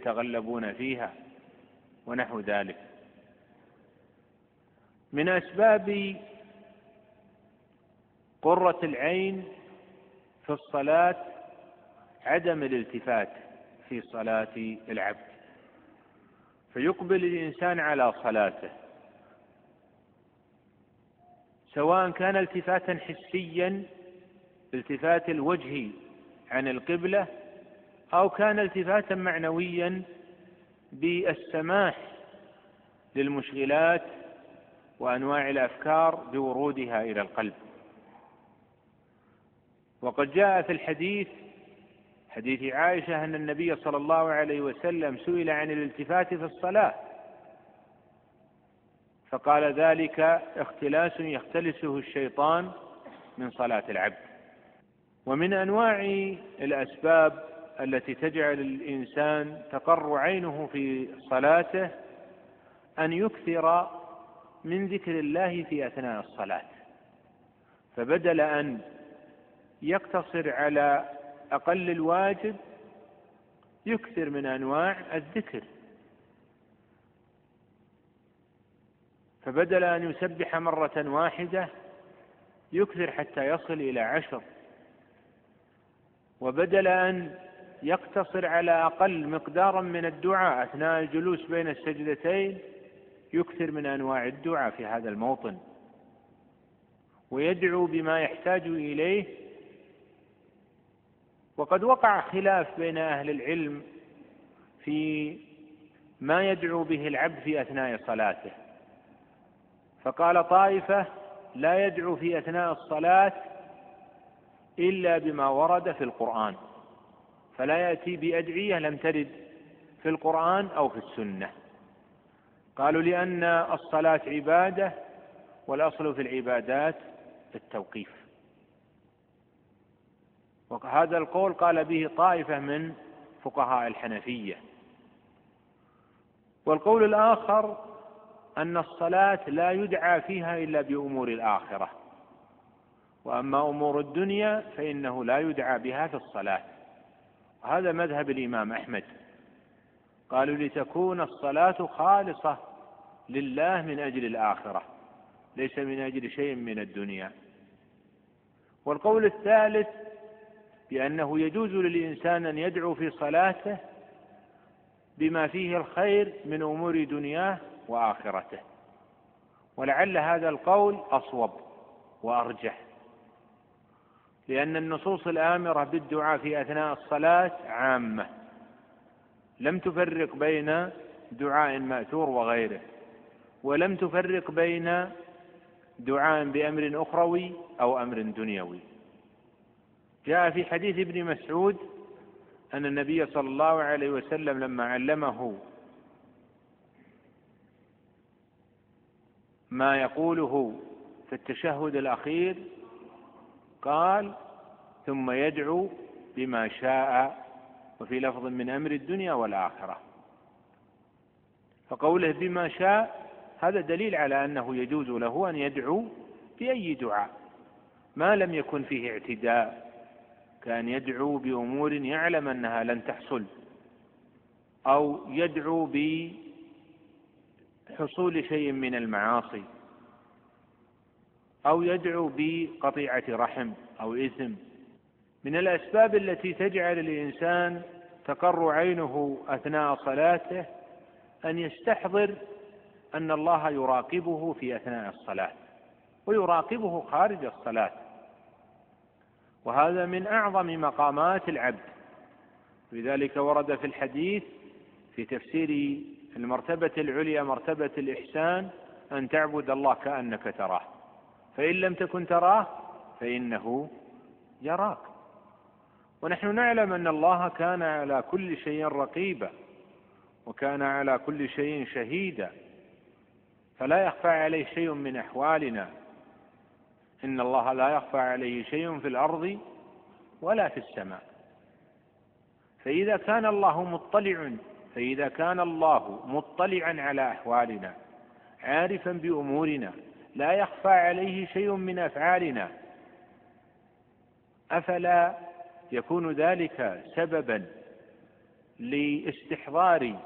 يتغلبون فيها ونحو ذلك. من أسباب قرة العين في الصلاة عدم الالتفات في صلاة العبد، فيقبل الإنسان على صلاته سواء كان التفاتا حسيا التفات الوجه عن القبلة، أو كان التفاتا معنويا بالسماح للمشغلات وأنواع الأفكار بورودها إلى القلب. وقد جاء في الحديث حديث عائشة أن النبي صلى الله عليه وسلم سئل عن الالتفات في الصلاة فقال ذلك اختلاس يختلسه الشيطان من صلاة العبد. ومن أنواع الأسباب التي تجعل الإنسان تقر عينه في صلاته أن يكثر من ذكر الله في أثناء الصلاة، فبدل أن يقتصر على أقل الواجب يكثر من أنواع الذكر، فبدل أن يسبح مرة واحدة يكثر حتى يصل إلى 10، وبدل أن يقتصر على أقل مقدارا من الدعاء أثناء الجلوس بين السجدتين يكثر من أنواع الدعاء في هذا الموطن، ويدعو بما يحتاج إليه. وقد وقع خلاف بين أهل العلم في ما يدعو به العبد في أثناء صلاته، فقال طائفة لا يدعو في أثناء الصلاة إلا بما ورد في القرآن، فلا يأتي بأدعية لم ترد في القرآن أو في السنة. قالوا لأن الصلاة عبادة والأصل في العبادات التوقيف، وهذا القول قال به طائفة من فقهاء الحنفية. والقول الآخر أن الصلاة لا يدعى فيها إلا بأمور الآخرة، وأما أمور الدنيا فإنه لا يدعى بها في الصلاة، وهذا مذهب الإمام أحمد. قالوا لتكون الصلاة خالصة لله من أجل الآخرة ليس من أجل شيء من الدنيا. والقول الثالث بأنه يجوز للإنسان أن يدعو في صلاته بما فيه الخير من أمور دنياه وآخرته، ولعل هذا القول أصوب وأرجح، لأن النصوص الآمرة بالدعاء في أثناء الصلاة عامة لم تفرق بين دعاء مأثور وغيره، ولم تفرق بين دعاء بأمر أخروي أو أمر دنيوي. جاء في حديث ابن مسعود أن النبي صلى الله عليه وسلم لما علمه ما يقوله في التشهد الأخير قال ثم يدعو بما شاء، وفي لفظ من أمر الدنيا والآخرة. فقوله بما شاء هذا دليل على أنه يجوز له أن يدعو بأي دعاء ما لم يكن فيه اعتداء، كان يدعو بأمور يعلم أنها لن تحصل، أو يدعو بحصول شيء من المعاصي، أو يدعو بقطيعة رحم أو إثم. من الأسباب التي تجعل الإنسان تقر عينه أثناء صلاته أن يستحضر أن الله يراقبه في أثناء الصلاة ويراقبه خارج الصلاة، وهذا من أعظم مقامات العبد. لذلك ورد في الحديث في تفسير المرتبة العليا مرتبة الإحسان أن تعبد الله كأنك تراه، فإن لم تكن تراه فإنه يراك. ونحن نعلم أن الله كان على كل شيء رقيبا وكان على كل شيء شهيدا، فلا يخفى عليه شيء من أحوالنا. إن الله لا يخفى عليه شيء في الأرض ولا في السماء. فإذا كان الله مطلعا على أحوالنا عارفا بأمورنا لا يخفى عليه شيء من أفعالنا، أفلا يكون ذلك سببا لاستحضار